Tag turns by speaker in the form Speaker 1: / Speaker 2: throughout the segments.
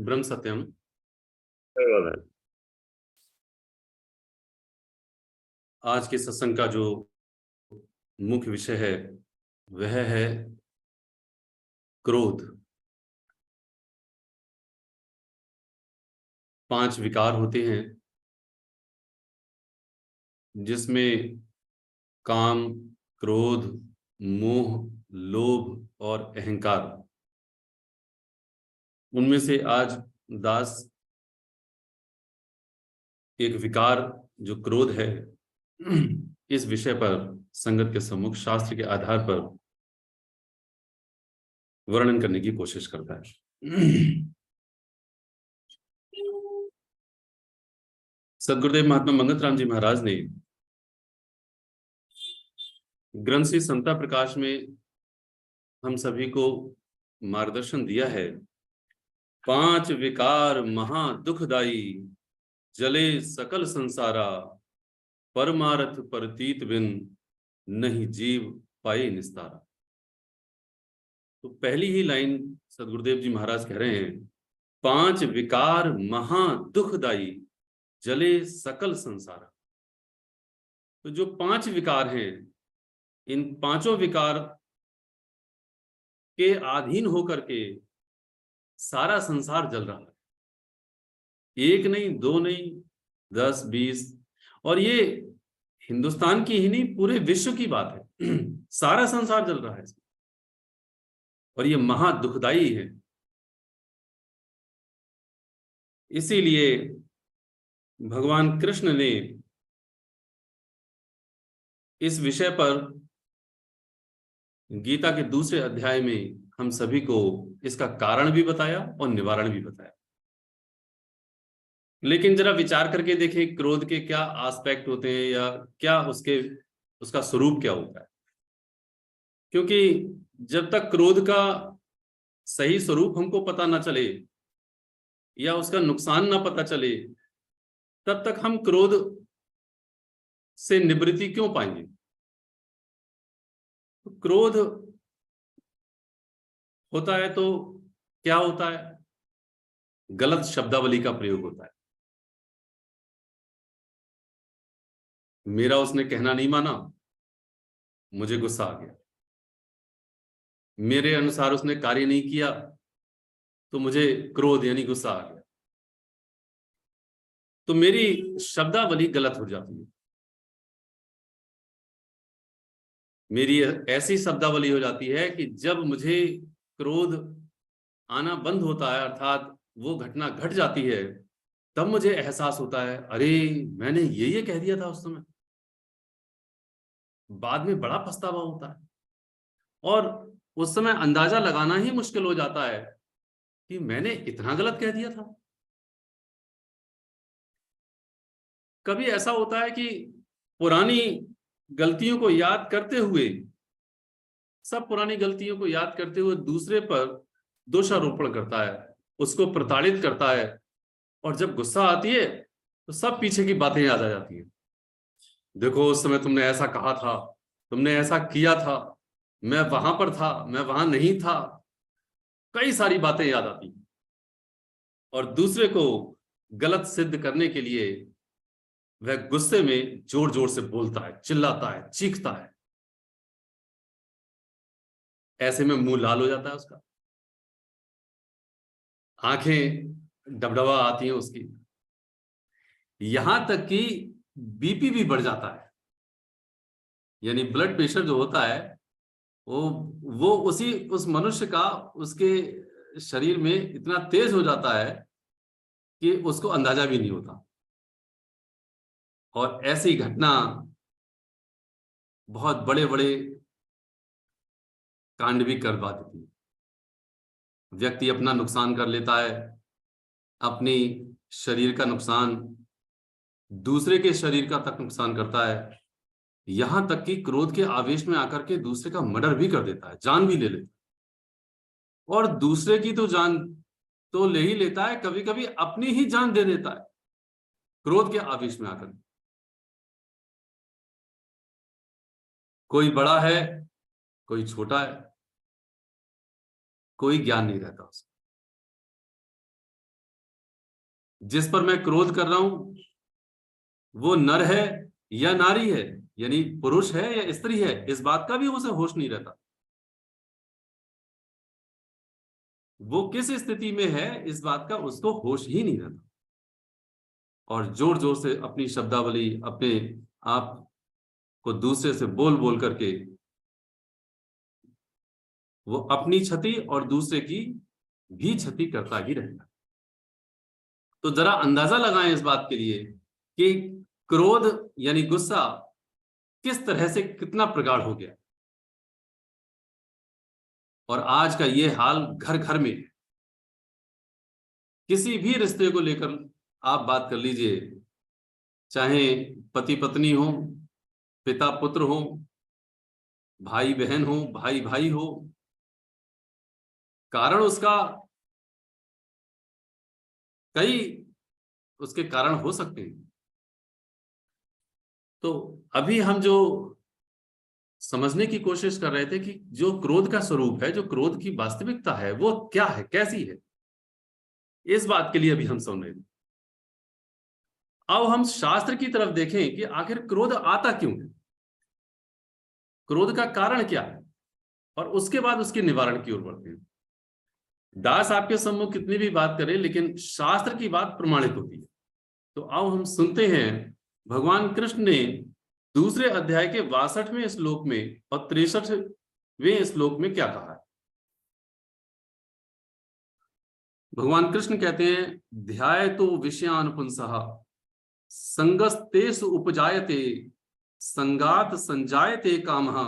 Speaker 1: ब्रह्म सत्यम।
Speaker 2: सही बात है।
Speaker 1: आज के सत्संग का जो मुख्य विषय है वह है क्रोध। 5 विकार होते हैं जिसमें काम, क्रोध, मोह, लोभ और अहंकार। उनमें से आज दास एक विकार जो क्रोध है इस विषय पर संगत के सम्मुख शास्त्र के आधार पर वर्णन करने की कोशिश करता है। सदगुरुदेव महात्मा मंगत राम जी महाराज ने ग्रंथ श्री समता प्रकाश में हम सभी को मार्गदर्शन दिया है। 5 विकार महा दुखदाई, जले सकल संसारा, परमारथ परतीत बिन, नहीं जीव पाए निस्तारा। तो पहली ही लाइन सदगुरुदेव जी महाराज कह रहे हैं, 5 विकार महा दुखदाई, जले सकल संसारा। तो जो 5 विकार हैं, इन पांचों विकार के अधीन होकर के सारा संसार जल रहा है। एक नहीं, दो नहीं, 10, 20, और ये हिंदुस्तान की ही नहीं, पूरे विश्व की बात है। सारा संसार जल रहा है और ये महा दुखदाई है। इसीलिए भगवान कृष्ण ने इस विषय पर गीता के दूसरे अध्याय में हम सभी को इसका कारण भी बताया और निवारण भी बताया। लेकिन जरा विचार करके देखें, क्रोध के क्या एस्पेक्ट होते हैं या क्या उसका स्वरूप क्या होता है। क्योंकि जब तक क्रोध का सही स्वरूप हमको पता ना चले या उसका नुकसान ना पता चले, तब तक हम क्रोध से निवृत्ति क्यों पाएंगे। तो क्रोध होता है तो क्या होता है? गलत शब्दावली का प्रयोग होता है। मेरा उसने कहना नहीं माना, मुझे गुस्सा आ गया। मेरे अनुसार उसने कार्य नहीं किया तो मुझे क्रोध यानी गुस्सा आ गया। तो मेरी शब्दावली गलत हो जाती है। मेरी ऐसी शब्दावली हो जाती है कि जब मुझे क्रोध आना बंद होता है, अर्थात वो घटना घट जाती है, तब मुझे एहसास होता है, अरे मैंने ये कह दिया था उस समय। बाद में बड़ा पछतावा होता है और उस समय अंदाजा लगाना ही मुश्किल हो जाता है कि मैंने इतना गलत कह दिया था। कभी ऐसा होता है कि पुरानी गलतियों को याद करते हुए, सब पुरानी गलतियों को याद करते हुए दूसरे पर दोषारोपण करता है, उसको प्रताड़ित करता है, और जब गुस्सा आती है तो सब पीछे की बातें याद आ जाती है। देखो उस समय तुमने ऐसा कहा था, तुमने ऐसा किया था, मैं वहां पर था, मैं वहां नहीं था। कई सारी बातें याद आती हैं और दूसरे को गलत सिद्ध करने के लिए वह गुस्से में जोर जोर से बोलता है, चिल्लाता है, चीखता है। ऐसे में मुंह लाल हो जाता है उसका, आंखें डबडबा आती हैं उसकी, यहां तक कि बीपी भी बढ़ जाता है। यानी ब्लड प्रेशर जो होता है वो उस मनुष्य का उसके शरीर में इतना तेज हो जाता है कि उसको अंदाजा भी नहीं होता। और ऐसी घटना बहुत बड़े बड़े कांड भी करवा देती है। व्यक्ति अपना नुकसान कर लेता है, अपनी शरीर का नुकसान, दूसरे के शरीर का तक नुकसान करता है, यहां तक कि क्रोध के आवेश में आकर के दूसरे का मर्डर भी कर देता है, जान भी ले लेता है। और दूसरे की तो जान तो ले ही लेता है, कभी कभी अपनी ही जान दे देता है क्रोध के आवेश में आकर। कोई बड़ा है, कोई छोटा है, कोई ज्ञान नहीं रहता उसको। जिस पर मैं क्रोध कर रहा हूं वो नर है या नारी है, यानी पुरुष है या स्त्री है, इस बात का भी उसे होश नहीं रहता। वो किस स्थिति में है इस बात का उसको होश ही नहीं रहता, और जोर जोर से अपनी शब्दावली, अपने आप को दूसरे से बोल बोल करके वो अपनी क्षति और दूसरे की भी क्षति करता ही रहता है। तो जरा अंदाजा लगाएं इस बात के लिए कि क्रोध यानी गुस्सा किस तरह से कितना प्रगाढ़ हो गया, और आज का ये हाल घर घर में है। किसी भी रिश्ते को लेकर आप बात कर लीजिए, चाहे पति पत्नी हो, पिता पुत्र हो, भाई बहन हो, भाई भाई हो, कारण उसका कई उसके कारण हो सकते हैं। तो अभी हम जो समझने की कोशिश कर रहे थे कि जो क्रोध का स्वरूप है, जो क्रोध की वास्तविकता है, वो क्या है, कैसी है, इस बात के लिए अभी हम समझ रहे थे। अब हम शास्त्र की तरफ देखें कि आखिर क्रोध आता क्यों है, क्रोध का कारण क्या है, और उसके बाद उसके निवारण की ओर बढ़ते हैं। दास आपके सम्मुख कितनी भी बात करे, लेकिन शास्त्र की बात प्रमाणित होती है। तो आओ हम सुनते हैं भगवान कृष्ण ने दूसरे अध्याय के 62वें श्लोक में और 63वें श्लोक में क्या कहा है। भगवान कृष्ण कहते हैं, ध्यायतो विषयान पुंसः संगस्तेषु उपजायते संगात संजायते कामः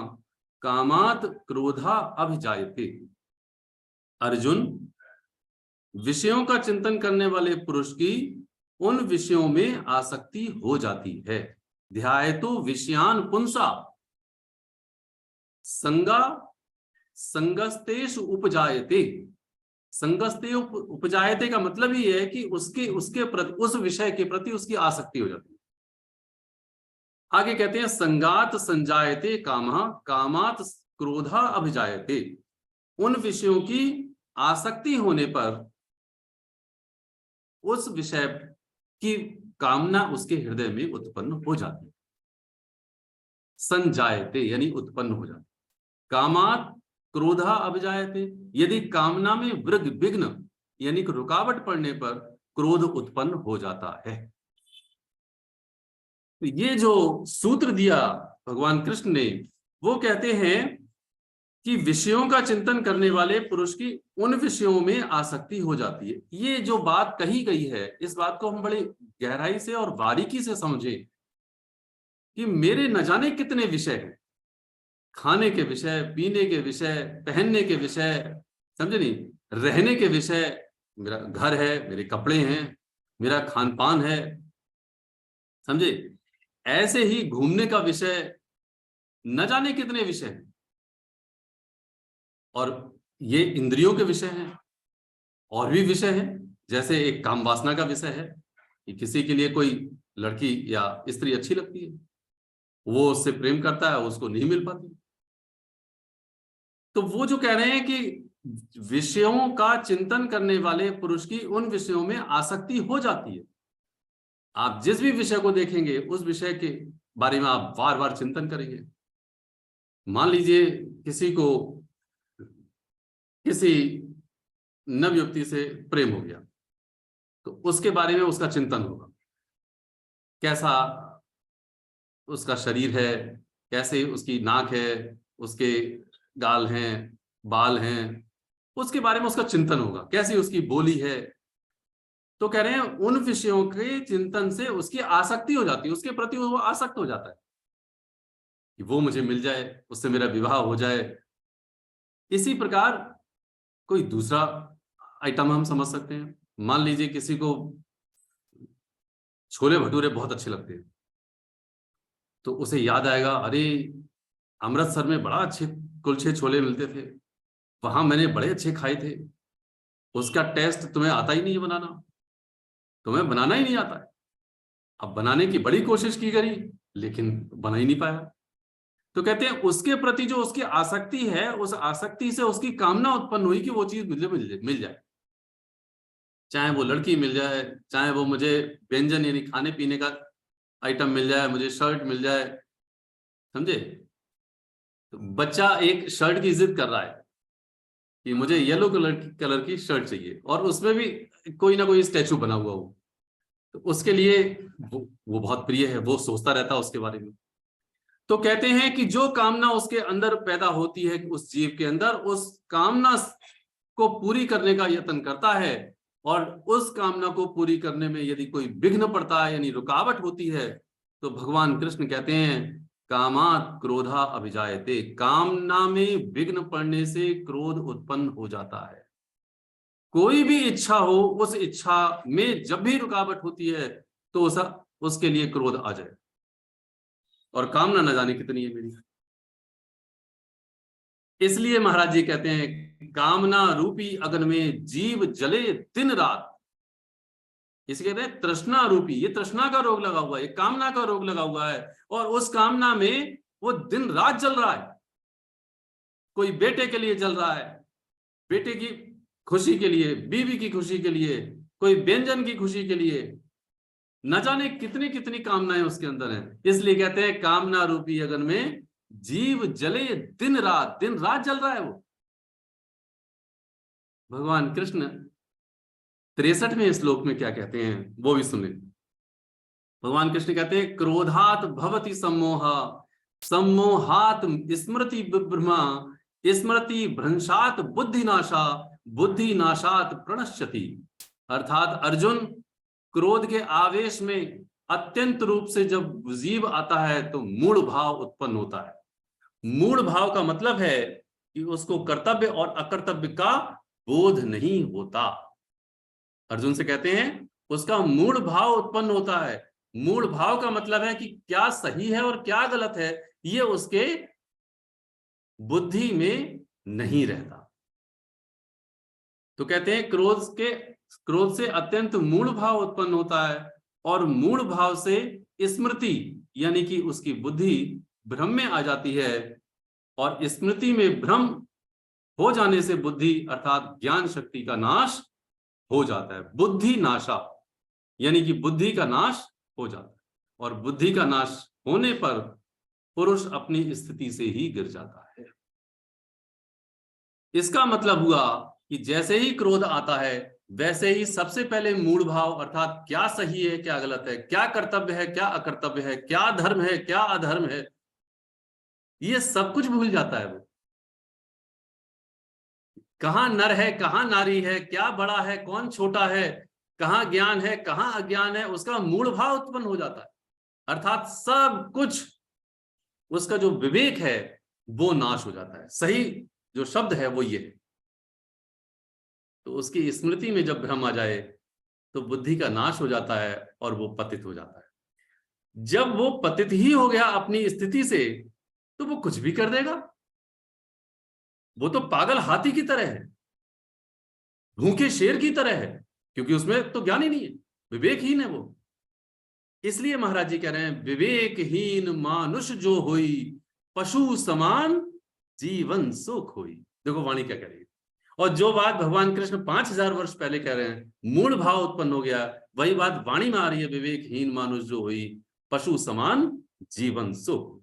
Speaker 1: कामात क्रोधा अभिजायते। अर्जुन, विषयों का चिंतन करने वाले पुरुष की उन विषयों में आसक्ति हो जाती है। ध्यायतो विषयान पुंसा संगा संगस्तेषु उपजायते। संगस्ते उपजायते का मतलब ही है कि उसके प्रति, उस विषय के प्रति उसकी आसक्ति हो जाती है। आगे कहते हैं, संगात संजायते कामः कामात क्रोधा अभिजायते। उन विषयों की आसक्ति होने पर उस विषय की कामना उसके हृदय में उत्पन्न हो जाती है। संजायते यानी उत्पन्न हो जाती, कामात क्रोधा अभिजायते, यदि कामना में विघ्न यानी रुकावट पड़ने पर क्रोध उत्पन्न हो जाता है। तो ये जो सूत्र दिया भगवान कृष्ण ने, वो कहते हैं कि विषयों का चिंतन करने वाले पुरुष की उन विषयों में आसक्ति हो जाती है। ये जो बात कही गई है, इस बात को हम बड़ी गहराई से और बारीकी से समझें कि मेरे न जाने कितने विषय हैं, खाने के विषय, पीने के विषय, पहनने के विषय, समझे नहीं, रहने के विषय, मेरा घर है, मेरे कपड़े हैं, मेरा खान पान है, समझे, ऐसे ही घूमने का विषय, न जाने कितने विषय हैं। और ये इंद्रियों के विषय हैं, और भी विषय हैं, जैसे एक काम वासना का विषय है कि किसी के लिए कोई लड़की या स्त्री अच्छी लगती है, वो उससे प्रेम करता है, उसको नहीं मिल पाती। तो वो जो कह रहे हैं कि विषयों का चिंतन करने वाले पुरुष की उन विषयों में आसक्ति हो जाती है। आप जिस भी विषय को देखेंगे उस विषय के बारे में आप बार बार चिंतन करेंगे। मान लीजिए किसी को किसी नवयुवती से प्रेम हो गया, तो उसके बारे में उसका चिंतन होगा, कैसा उसका शरीर है, कैसे उसकी नाक है, उसके गाल हैं, बाल हैं, उसके बारे में उसका चिंतन होगा, कैसी उसकी बोली है। तो कह रहे हैं उन विषयों के चिंतन से उसकी आसक्ति हो जाती है, उसके प्रति वो आसक्त हो जाता है कि वो मुझे मिल जाए, उससे मेरा विवाह हो जाए। इसी प्रकार कोई दूसरा आइटम हम समझ सकते हैं। मान लीजिए किसी को छोले भटूरे बहुत अच्छे लगते हैं, तो उसे याद आएगा, अरे अमृतसर में बड़ा अच्छे कुलचे छोले मिलते थे, वहां मैंने बड़े अच्छे खाए थे। उसका टेस्ट तुम्हें आता ही नहीं है बनाना, तुम्हें बनाना ही नहीं आता है। अब बनाने की बड़ी कोशिश की गई, लेकिन बना ही नहीं पाया। तो कहते हैं उसके प्रति जो उसकी आसक्ति है, उस आसक्ति से उसकी कामना उत्पन्न हुई कि वो चीज मिल जाए, चाहे वो लड़की मिल जाए, चाहे वो मुझे व्यंजन यानी खाने पीने का आइटम मिल जाए, मुझे शर्ट मिल जाए, समझे। तो बच्चा एक शर्ट की जिद कर रहा है कि मुझे येलो कलर की शर्ट चाहिए, और उसमें भी कोई ना कोई स्टैचू बना हुआ हो, तो उसके लिए वो बहुत प्रिय है, वो सोचता रहता है उसके बारे में। तो कहते हैं कि जो कामना उसके अंदर पैदा होती है, उस जीव के अंदर, उस कामना को पूरी करने का यत्न करता है, और उस कामना को पूरी करने में यदि कोई विघ्न पड़ता है यानी रुकावट होती है, तो भगवान कृष्ण कहते हैं कामात क्रोधा अभिजायते, कामना में विघ्न पड़ने से क्रोध उत्पन्न हो जाता है। कोई भी इच्छा हो, उस इच्छा में जब भी रुकावट होती है तो उसके लिए क्रोध आ जाए, और कामना न जाने कितनी है मेरी। इसलिए महाराज जी कहते हैं कामना रूपी अग्नि में जीव जले दिन रात। इसे कहते हैं तृष्णा रूपी, ये तृष्णा का रोग लगा हुआ है, ये कामना का रोग लगा हुआ है, और उस कामना में वो दिन रात जल रहा है। कोई बेटे के लिए जल रहा है, बेटे की खुशी के लिए, बीवी की खुशी के लिए, कोई व्यंजन की खुशी के लिए, न जाने कितनी कितनी कामनाएं उसके अंदर हैं। इसलिए कहते हैं कामना रूपी अग्नि में जीव जले दिन रात, दिन रात जल रहा है वो। भगवान कृष्ण 63वें श्लोक में क्या कहते हैं वो भी सुने। भगवान कृष्ण कहते हैं क्रोधात भवति सम्मोह, सम्मोहात स्मृति विभ्रमा, स्मृति भ्रंशात बुद्धिनाशा, बुद्धिनाशात प्रणश्यति। अर्थात अर्जुन, क्रोध के आवेश में अत्यंत रूप से जब जीव आता है तो मूढ़ भाव उत्पन्न होता है। मूढ़ भाव का मतलब है कि उसको कर्तव्य और अकर्तव्य का बोध नहीं होता। अर्जुन से कहते हैं उसका मूढ़ भाव उत्पन्न होता है। मूढ़ भाव का मतलब है कि क्या सही है और क्या गलत है ये उसके बुद्धि में नहीं रहता। तो कहते हैं क्रोध से अत्यंत मूढ़ भाव उत्पन्न होता है, और मूढ़ भाव से स्मृति यानी कि उसकी बुद्धि भ्रम में आ जाती है, और स्मृति में भ्रम हो जाने से बुद्धि अर्थात ज्ञान शक्ति का नाश हो जाता है। बुद्धि नाशा यानी कि बुद्धि का नाश हो जाता है, और बुद्धि का नाश होने पर पुरुष अपनी स्थिति से ही गिर जाता है। इसका मतलब हुआ कि जैसे ही क्रोध आता है वैसे ही सबसे पहले मूढ़ भाव अर्थात क्या सही है क्या गलत है, क्या कर्तव्य है क्या अकर्तव्य है, क्या धर्म है क्या अधर्म है, ये सब कुछ भूल जाता है। वो कहां नर है कहां नारी है, क्या बड़ा है कौन छोटा है, कहां ज्ञान है कहां अज्ञान है, उसका मूढ़ भाव उत्पन्न हो जाता है। अर्थात सब कुछ उसका जो विवेक है वो नाश हो जाता है। सही जो शब्द है वो ये है। तो उसकी स्मृति में जब भ्रम आ जाए तो बुद्धि का नाश हो जाता है और वो पतित हो जाता है। जब वो पतित ही हो गया अपनी स्थिति से तो वो कुछ भी कर देगा। वो तो पागल हाथी की तरह है, भूखे शेर की तरह है, क्योंकि उसमें तो ज्ञान ही नहीं है, विवेकहीन है वो। इसलिए महाराज जी कह रहे हैं विवेकहीन मानुष जो होई, पशु समान जीवन सुख होई। देखो वाणी क्या कह रही है। और जो बात भगवान कृष्ण 5000 वर्ष पहले कह रहे हैं, मूल भाव उत्पन्न हो गया, वही बात वाणी में आ रही है, विवेकहीन मानुष जो हुई, पशु समान जीवन सुख।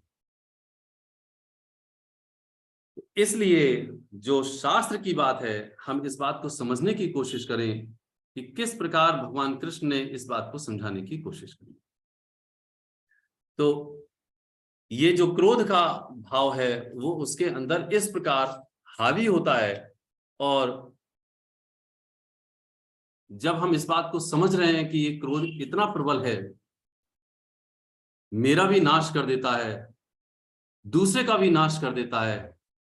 Speaker 1: इसलिए जो शास्त्र की बात है हम इस बात को समझने की कोशिश करें कि किस प्रकार भगवान कृष्ण ने इस बात को समझाने की कोशिश की। तो ये जो क्रोध का भाव है वो उसके अंदर इस प्रकार हावी होता है, और जब हम इस बात को समझ रहे हैं कि ये क्रोध इतना प्रबल है, मेरा भी नाश कर देता है, दूसरे का भी नाश कर देता है,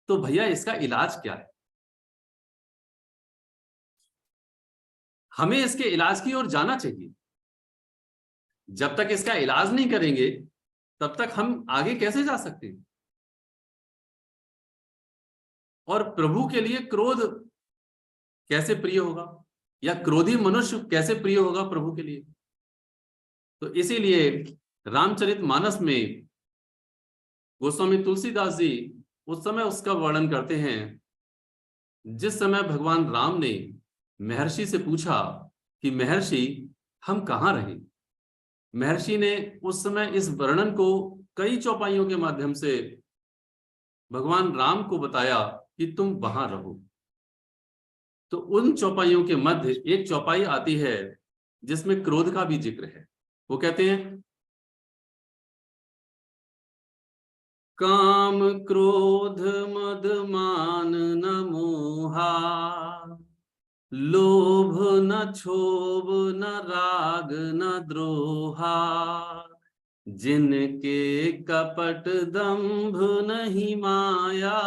Speaker 1: तो भैया इसका इलाज क्या है? हमें इसके इलाज की ओर जाना चाहिए। जब तक इसका इलाज नहीं करेंगे तब तक हम आगे कैसे जा सकते हैं? और प्रभु के लिए क्रोध कैसे प्रिय होगा, या क्रोधी मनुष्य कैसे प्रिय होगा प्रभु के लिए? तो इसीलिए रामचरितमानस में गोस्वामी तुलसीदास जी उस समय उसका वर्णन करते हैं, जिस समय भगवान राम ने महर्षि से पूछा कि महर्षि हम कहाँ रहे। महर्षि ने उस समय इस वर्णन को कई चौपाइयों के माध्यम से भगवान राम को बताया कि तुम वहां रहो। तो उन चौपाइयों के मध्य एक चौपाई आती है जिसमें क्रोध का भी जिक्र है। वो कहते हैं, काम क्रोध मद मान न मोहा, लोभ न क्षोभ न राग न द्रोहा, जिनके कपट दंभ नहीं माया,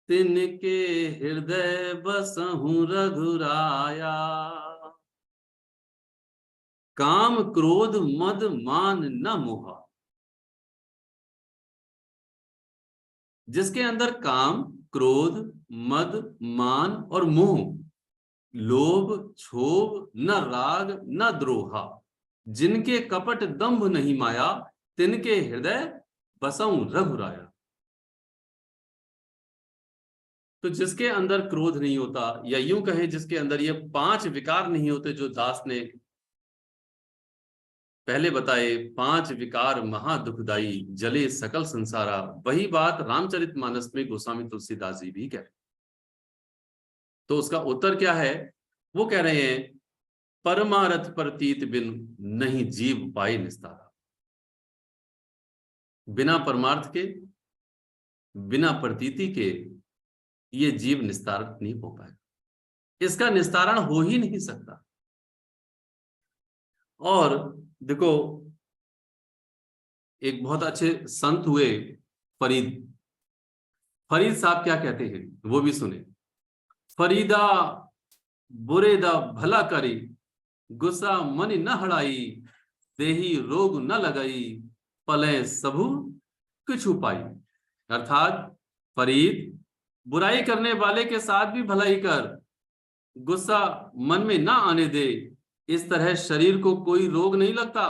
Speaker 1: तिनके हृदय बसहु रघुराया। काम क्रोध मद मान न मोहा, जिसके अंदर काम क्रोध मद मान और मोह, लोभ क्षोभ न राग न द्रोहा, जिनके कपट दंभ नहीं माया, तिनके हृदय बसऊं रघुराया। तो जिसके अंदर क्रोध नहीं होता, या यूं कहे जिसके अंदर ये 5 विकार नहीं होते जो दास ने पहले बताए, 5 विकार महादुखदाई, जले सकल संसारा, वही बात रामचरितमानस में गोस्वामी तुलसीदास जी भी कह रहे। तो उसका उत्तर क्या है? वो कह रहे हैं, परमारथ प्रतीत बिन नहीं जीव पाए निस्तारा। बिना परमार्थ के, बिना प्रतीति के ये जीव निस्तारण नहीं हो पाएगा, इसका निस्तारण हो ही नहीं सकता। और देखो, एक बहुत अच्छे संत हुए फरीद साहब क्या कहते हैं वो भी सुने। फरीदा बुरेदा भला करी, गुस्सा मन न हड़ाई, देही रोग न लगाई, पले सबू कुछ पाई। अर्थात फरीद, बुराई करने वाले के साथ भी भलाई कर, गुस्सा मन में ना आने दे। इस तरह शरीर को कोई रोग नहीं लगता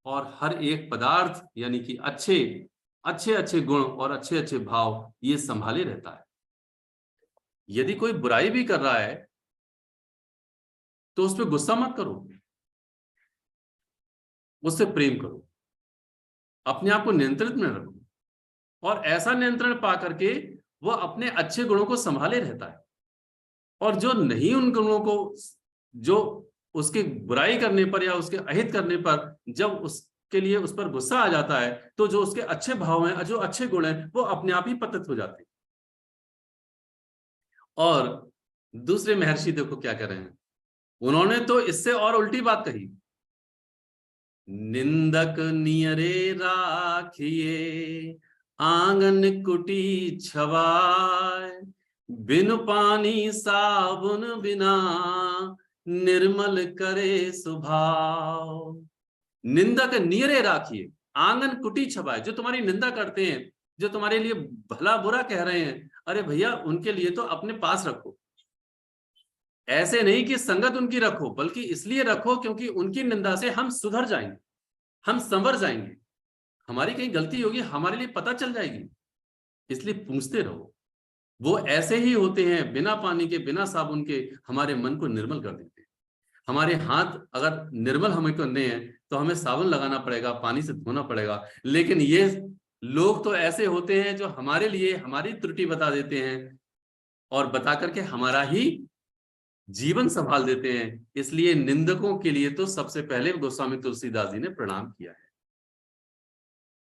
Speaker 1: और हर एक पदार्थ यानी कि अच्छे अच्छे गुण और अच्छे अच्छे भाव ये संभाले रहता है। यदि कोई बुराई भी कर रहा है तो उस पर गुस्सा मत करो, उससे प्रेम करो, अपने आप को नियंत्रित में रखो, और ऐसा नियंत्रण पा करके वो अपने अच्छे गुणों को संभाले रहता है। और जो नहीं उन गुणों को, जो उसके बुराई करने पर या उसके अहित करने पर जब उसके लिए उस पर गुस्सा आ जाता है, तो जो उसके अच्छे भाव हैं, जो अच्छे गुण हैं, वो अपने आप ही पतित हो जाते हैं। और दूसरे महर्षि देखो क्या कर रहे हैं, उन्होंने तो इससे और उल्टी बात कही। निंदक नियरे राखिए, आंगन कुटी छवाए, बिन पानी साबुन बिना, निर्मल करे स्वभाव। निंदक नियरे राखिए, आंगन कुटी छवाए, जो तुम्हारी निंदा करते हैं, जो तुम्हारे लिए भला बुरा कह रहे हैं, अरे भैया उनके लिए तो अपने पास रखो। ऐसे नहीं कि संगत उनकी रखो, बल्कि इसलिए रखो क्योंकि उनकी निंदा से हम सुधर जाएंगे, हम संवर जाएंगे, हमारी कहीं गलती होगी हमारे लिए पता चल जाएगी, इसलिए पूछते रहो। वो ऐसे ही होते हैं, बिना पानी के बिना साबुन के हमारे मन को निर्मल कर देते हैं। हमारे हाथ अगर निर्मल हमें करने हैं तो हमें साबुन लगाना पड़ेगा, पानी से धोना पड़ेगा, लेकिन ये लोग तो ऐसे होते हैं जो हमारे लिए हमारी त्रुटि बता देते हैं और बता करके हमारा ही जीवन संभाल देते हैं। इसलिए निंदकों के लिए तो सबसे पहले गोस्वामी तुलसीदास जी ने प्रणाम किया है।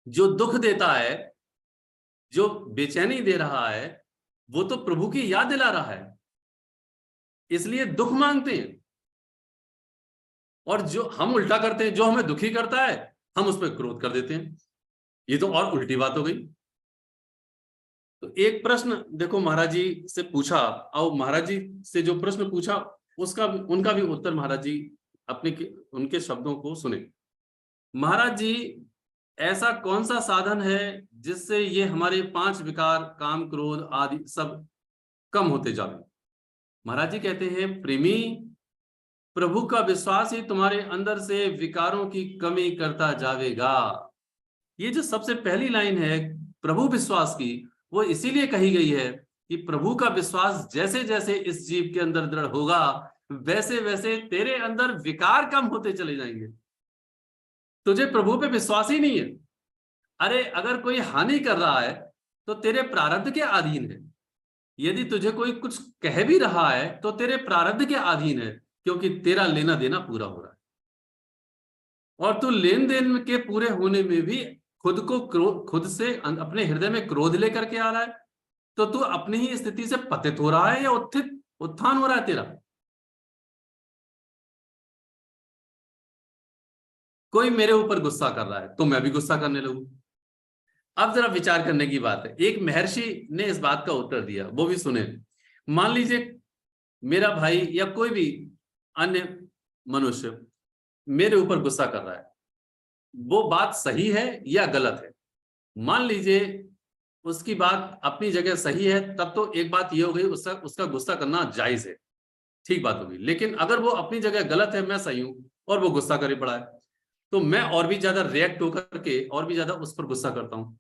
Speaker 1: जो दुख देता है, जो बेचैनी दे रहा है, वो तो प्रभु की याद दिला रहा है, इसलिए दुख मांगते हैं। और जो हम उल्टा करते हैं, जो हमें दुखी करता है हम उस पर क्रोध कर देते हैं। ये तो और उल्टी बात हो गई। तो एक प्रश्न देखो महाराज जी से पूछा, और महाराज जी से जो प्रश्न पूछा उसका उनका भी उत्तर महाराज जी अपने उनके शब्दों को सुने। महाराज जी, ऐसा कौन सा साधन है जिससे ये हमारे 5 विकार काम क्रोध आदि सब कम होते जावे? महाराज जी कहते हैं, प्रेमी, प्रभु का विश्वास ही तुम्हारे अंदर से विकारों की कमी करता जावेगा। ये जो सबसे पहली लाइन है प्रभु विश्वास की, वो इसीलिए कही गई है कि प्रभु का विश्वास जैसे जैसे इस जीव के अंदर दृढ़ होगा, वैसे वैसे तेरे अंदर विकार कम होते चले जाएंगे। तुझे प्रभु पे विश्वास ही नहीं है। अरे अगर कोई हानि कर रहा है तो तेरे प्रारब्ध के अधीन है। यदि तुझे कोई कुछ कह भी रहा है तो तेरे प्रारब्ध के अधीन है, क्योंकि तेरा लेना देना पूरा हो रहा है। और तू लेन देन के पूरे होने में भी खुद से अपने हृदय में क्रोध लेकर के आ रहा है, तो तू अपनी ही स्थिति से पतित हो रहा है या उत्थान हो रहा है तेरा। कोई मेरे ऊपर गुस्सा कर रहा है तो मैं भी गुस्सा करने लगूं। अब जरा विचार करने की बात है। एक महर्षि ने इस बात का उत्तर दिया, वो भी सुने। मान लीजिए मेरा भाई या कोई भी अन्य मनुष्य मेरे ऊपर गुस्सा कर रहा है, वो बात सही है या गलत है। मान लीजिए उसकी बात अपनी जगह सही है, तब तो एक बात ये हो गई, उसका गुस्सा करना जायज है, ठीक बात होगी। लेकिन अगर वो अपनी जगह गलत है, मैं सही हूं और वो गुस्सा करे पड़ा है, तो मैं और भी ज्यादा रिएक्ट होकर के और भी ज्यादा उस पर गुस्सा करता हूं।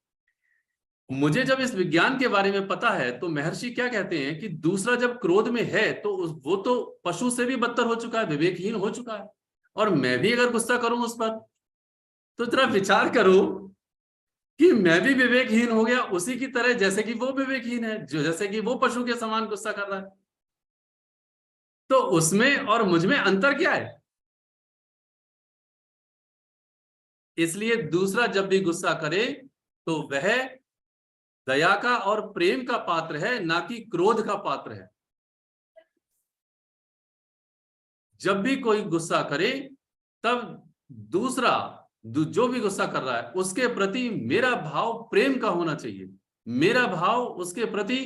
Speaker 1: मुझे जब इस विज्ञान के बारे में पता है तो महर्षि क्या कहते हैं कि दूसरा जब क्रोध में है तो वो तो पशु से भी बदतर हो चुका है, विवेकहीन हो चुका है। और मैं भी अगर गुस्सा करूं उस पर, तो जरा विचार करो कि मैं भी विवेकहीन हो गया उसी की तरह, जैसे कि वो विवेकहीन है, जो जैसे कि वो पशु के समान गुस्सा कर रहा है। तो उसमें और मुझ में अंतर क्या है। इसलिए दूसरा जब भी गुस्सा करे तो वह दया का और प्रेम का पात्र है, ना कि क्रोध का पात्र है। जब भी कोई गुस्सा करे तब दूसरा जो भी गुस्सा कर रहा है उसके प्रति मेरा भाव प्रेम का होना चाहिए, मेरा भाव उसके प्रति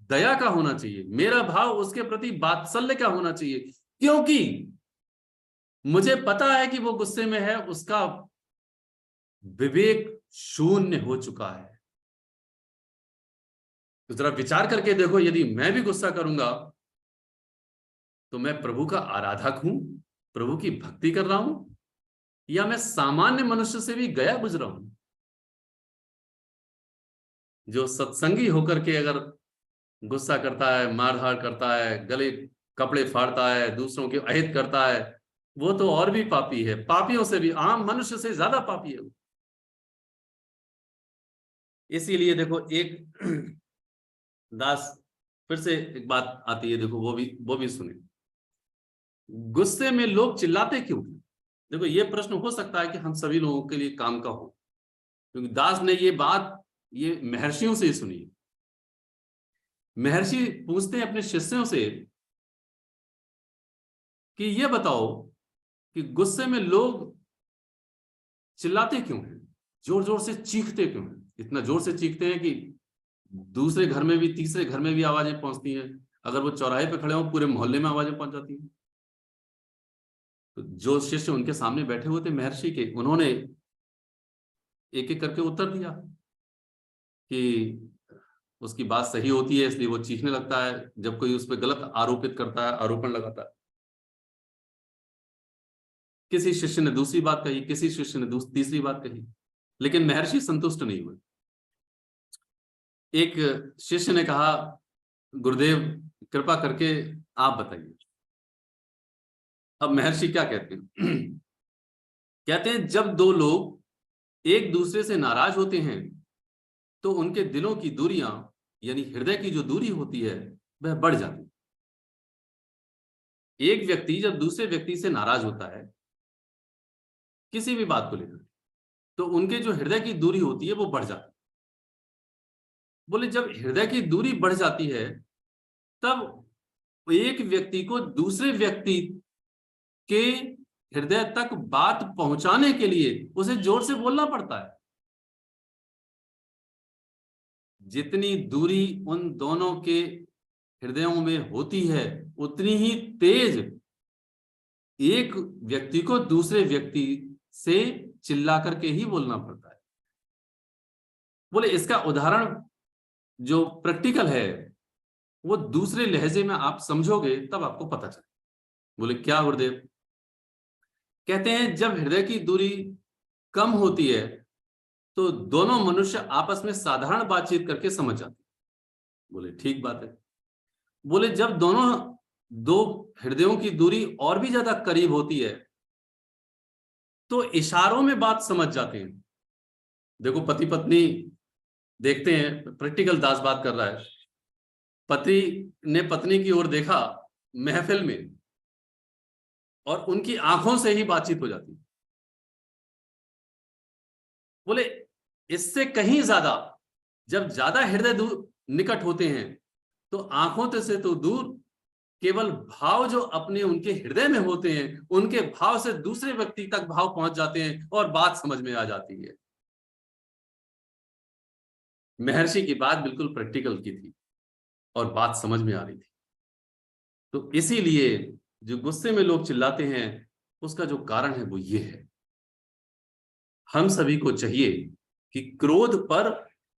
Speaker 1: दया का होना चाहिए, मेरा भाव उसके प्रति वात्सल्य का होना चाहिए। क्योंकि मुझे पता है कि वो गुस्से में है, उसका विवेक शून्य हो चुका है। तो जरा विचार करके देखो, यदि मैं भी गुस्सा करूंगा तो मैं प्रभु का आराधक हूं, प्रभु की भक्ति कर रहा हूं, या मैं सामान्य मनुष्य से भी गया गुजरा हूं। जो सत्संगी होकर के अगर गुस्सा करता है, मारधाड़ करता है, गले कपड़े फाड़ता है, दूसरों के अहित करता है, वो तो और भी पापी है, पापियों से भी, आम मनुष्य से ज्यादा पापी है। इसीलिए देखो एक दास, फिर से एक बात आती है, देखो वो भी सुने। गुस्से में लोग चिल्लाते क्यों? देखो ये प्रश्न हो सकता है कि हम सभी लोगों के लिए काम का हो, क्योंकि दास ने ये बात ये महर्षियों से सुनी। महर्षि पूछते हैं अपने शिष्यों से कि ये बताओ कि गुस्से में लोग चिल्लाते क्यों हैं, जोर जोर से चीखते क्यों हैं। इतना जोर से चीखते हैं कि दूसरे घर में भी, तीसरे घर में भी आवाजें पहुंचती हैं। अगर वो चौराहे पे खड़े हो पूरे मोहल्ले में आवाजें पहुंच जाती हैं। तो जो शिष्य उनके सामने बैठे हुए थे महर्षि के, उन्होंने एक एक करके उत्तर दिया कि उसकी बात सही होती है इसलिए वो चीखने लगता है जब कोई उस पर गलत आरोपित करता है, आरोपण लगाता है। किसी शिष्य ने दूसरी बात कही, किसी शिष्य ने तीसरी बात कही, लेकिन महर्षि संतुष्ट नहीं हुए। एक शिष्य ने कहा, गुरुदेव कृपा करके आप बताइए। अब महर्षि क्या कहते हैं? कहते हैं जब दो लोग एक दूसरे से नाराज होते हैं तो उनके दिलों की दूरियां, यानी हृदय की जो दूरी होती है, वह बढ़ जाती है। एक व्यक्ति जब दूसरे व्यक्ति से नाराज होता है किसी भी बात को लेकर, तो उनके जो हृदय की दूरी होती है वो बढ़ जाती है। बोले जब हृदय की दूरी बढ़ जाती है तब एक व्यक्ति को दूसरे व्यक्ति के हृदय तक बात पहुंचाने के लिए उसे जोर से बोलना पड़ता है। जितनी दूरी उन दोनों के हृदयों में होती है उतनी ही तेज एक व्यक्ति को दूसरे व्यक्ति से चिल्ला करके ही बोलना पड़ता है। बोले इसका उदाहरण जो प्रैक्टिकल है वो दूसरे लहजे में आप समझोगे तब आपको पता चले। बोले क्या गुरुदेव? कहते हैं जब हृदय की दूरी कम होती है तो दोनों मनुष्य आपस में साधारण बातचीत करके समझ जाते हैं। बोले ठीक बात है। बोले जब दोनों दो हृदयों की दूरी और भी ज्यादा करीब होती है तो इशारों में बात समझ जाते हैं। देखो पति पत्नी देखते हैं, प्रैक्टिकल दास बात कर रहा है, पति ने पत्नी की ओर देखा महफिल में और उनकी आंखों से ही बातचीत हो जाती। बोले इससे कहीं ज्यादा जब ज्यादा हृदय दूर निकट होते हैं तो आंखों से तो दूर केवल भाव जो अपने उनके हृदय में होते हैं उनके भाव से दूसरे व्यक्ति तक भाव पहुंच जाते हैं और बात समझ में आ जाती है। महर्षि की बात बिल्कुल प्रैक्टिकल की थी और बात समझ में आ रही थी। तो इसीलिए जो गुस्से में लोग चिल्लाते हैं उसका जो कारण है वो ये है, हम सभी को चाहिए कि क्रोध पर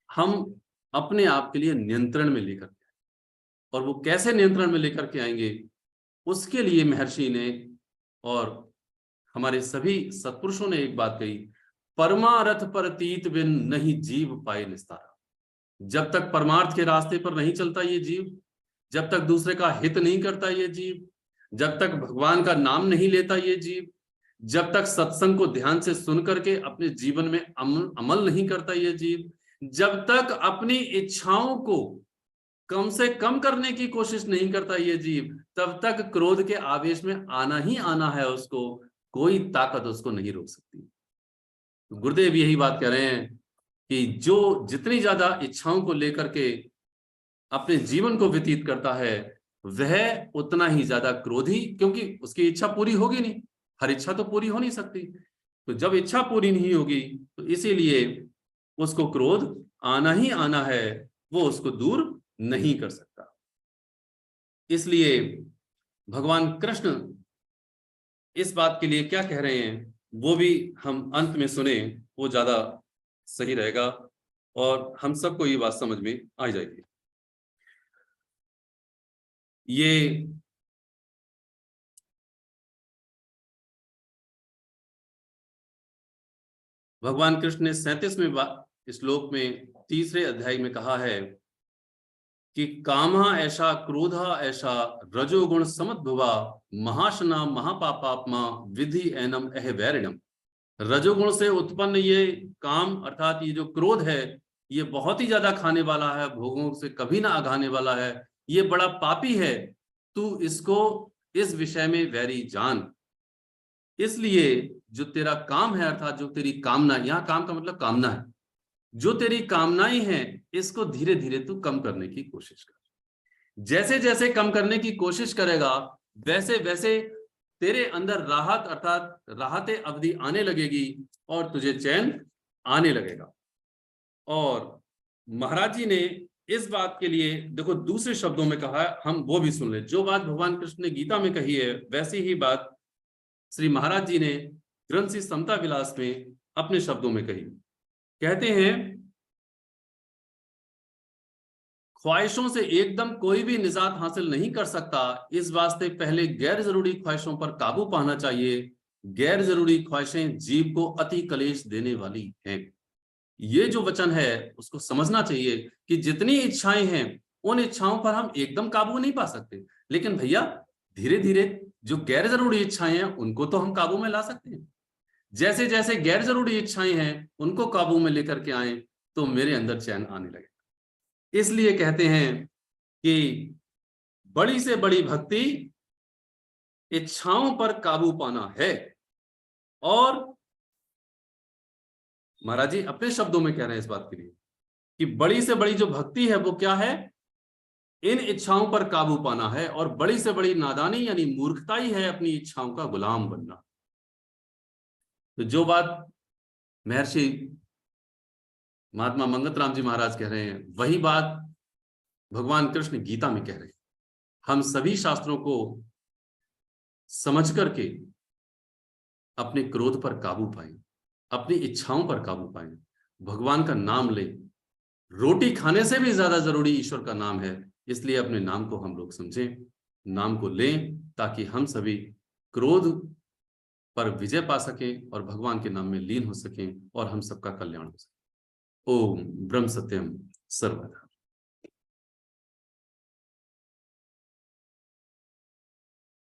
Speaker 1: हम अपने आप के लिए नियंत्रण में लेकर के आए। और वो कैसे नियंत्रण में लेकर के आएंगे, उसके लिए महर्षि ने और हमारे सभी सत्पुरुषों ने एक बात कही, परमारथ पर तीत बिन नहीं जीव पाए निस्तारा। जब तक परमार्थ के रास्ते पर नहीं चलता ये जीव, जब तक दूसरे का हित नहीं करता ये जीव, जब तक भगवान का नाम नहीं लेता ये जीव, जब तक सत्संग को ध्यान से सुन करके अपने जीवन में अमल नहीं करता ये जीव, जब तक अपनी इच्छाओं को कम से कम करने की कोशिश नहीं करता ये जीव, तब तक क्रोध के आवेश में आना ही आना है उसको, कोई ताकत उसको नहीं रोक सकती। तो गुरुदेव यही बात कह रहे हैं कि जो जितनी ज्यादा इच्छाओं को लेकर के अपने जीवन को व्यतीत करता है वह उतना ही ज्यादा क्रोधी, क्योंकि उसकी इच्छा पूरी होगी नहीं, हर इच्छा तो पूरी हो नहीं सकती। तो जब इच्छा पूरी नहीं होगी तो इसीलिए उसको क्रोध आना ही आना है, वो उसको दूर नहीं कर सकता। इसलिए भगवान कृष्ण इस बात के लिए क्या कह रहे हैं वो भी हम अंत में सुने, वो ज्यादा सही रहेगा और हम सबको ये बात समझ में आ जाएगी। ये भगवान कृष्ण ने 37वें श्लोक में 3रे अध्याय में कहा है कि कामा ऐसा क्रोधा ऐसा रजोगुण समद्भुवा महाशना महापापात्मा विधि एनम अहवैरिणम। रजोगुण से उत्पन्न ये काम अर्थात ये जो क्रोध है ये बहुत ही ज्यादा खाने वाला है, भोगों से कभी ना अघाने वाला है, ये बड़ा पापी है, तू इसको इस विषय में वैरी जान। इसलिए जो तेरा काम है अर्थात जो तेरी कामना, यहां काम का मतलब कामना है, जो तेरी कामनाएं हैं इसको धीरे धीरे तू कम करने की कोशिश कर। जैसे जैसे कम करने की कोशिश करेगा वैसे वैसे तेरे अंदर राहत अर्थात राहते अवधि आने लगेगी और तुझे चैन आने लगेगा। और महाराज जी ने इस बात के लिए देखो दूसरे शब्दों में कहा है, हम वो भी सुन ले। जो बात भगवान कृष्ण ने गीता में कही है वैसी ही बात श्री महाराज जी ने ग्रंथ श्री समता विलास में अपने शब्दों में कही। कहते हैं ख्वाहिशों से एकदम कोई भी निजात हासिल नहीं कर सकता, इस वास्ते पहले गैर जरूरी ख्वाहिशों पर काबू पाना चाहिए। गैर जरूरी ख्वाहिशें जीव को अति कलेश देने वाली हैं। ये जो वचन है उसको समझना चाहिए कि जितनी इच्छाएं हैं उन इच्छाओं पर हम एकदम काबू नहीं पा सकते, लेकिन भैया धीरे धीरे जो गैर जरूरी इच्छाएं हैं उनको तो हम काबू में ला सकते हैं। जैसे जैसे गैर जरूरी इच्छाएं हैं उनको काबू में लेकर के आए तो मेरे अंदर चैन आने लगे। इसलिए कहते हैं कि बड़ी से बड़ी भक्ति इच्छाओं पर काबू पाना है। और महाराज जी अपने शब्दों में कह रहे हैं इस बात के लिए कि बड़ी से बड़ी जो भक्ति है वो क्या है, इन इच्छाओं पर काबू पाना है। और बड़ी से बड़ी नादानी यानी मूर्खता ही है अपनी इच्छाओं का गुलाम बनना। तो जो बात महर्षि महात्मा मंगत राम जी महाराज कह रहे हैं वही बात भगवान कृष्ण गीता में कह रहे हैं। हम सभी शास्त्रों को समझ करके अपने क्रोध पर काबू पाएं, अपनी इच्छाओं पर काबू पाएं, भगवान का नाम लें। रोटी खाने से भी ज्यादा जरूरी ईश्वर का नाम है, इसलिए अपने नाम को हम लोग समझें, नाम को लें ताकि हम सभी क्रोध पर विजय पा सकें और भगवान के नाम में लीन हो सकें और हम सबका कल्याण हो सके। ओम ब्रह्म सत्यम सर्वदा।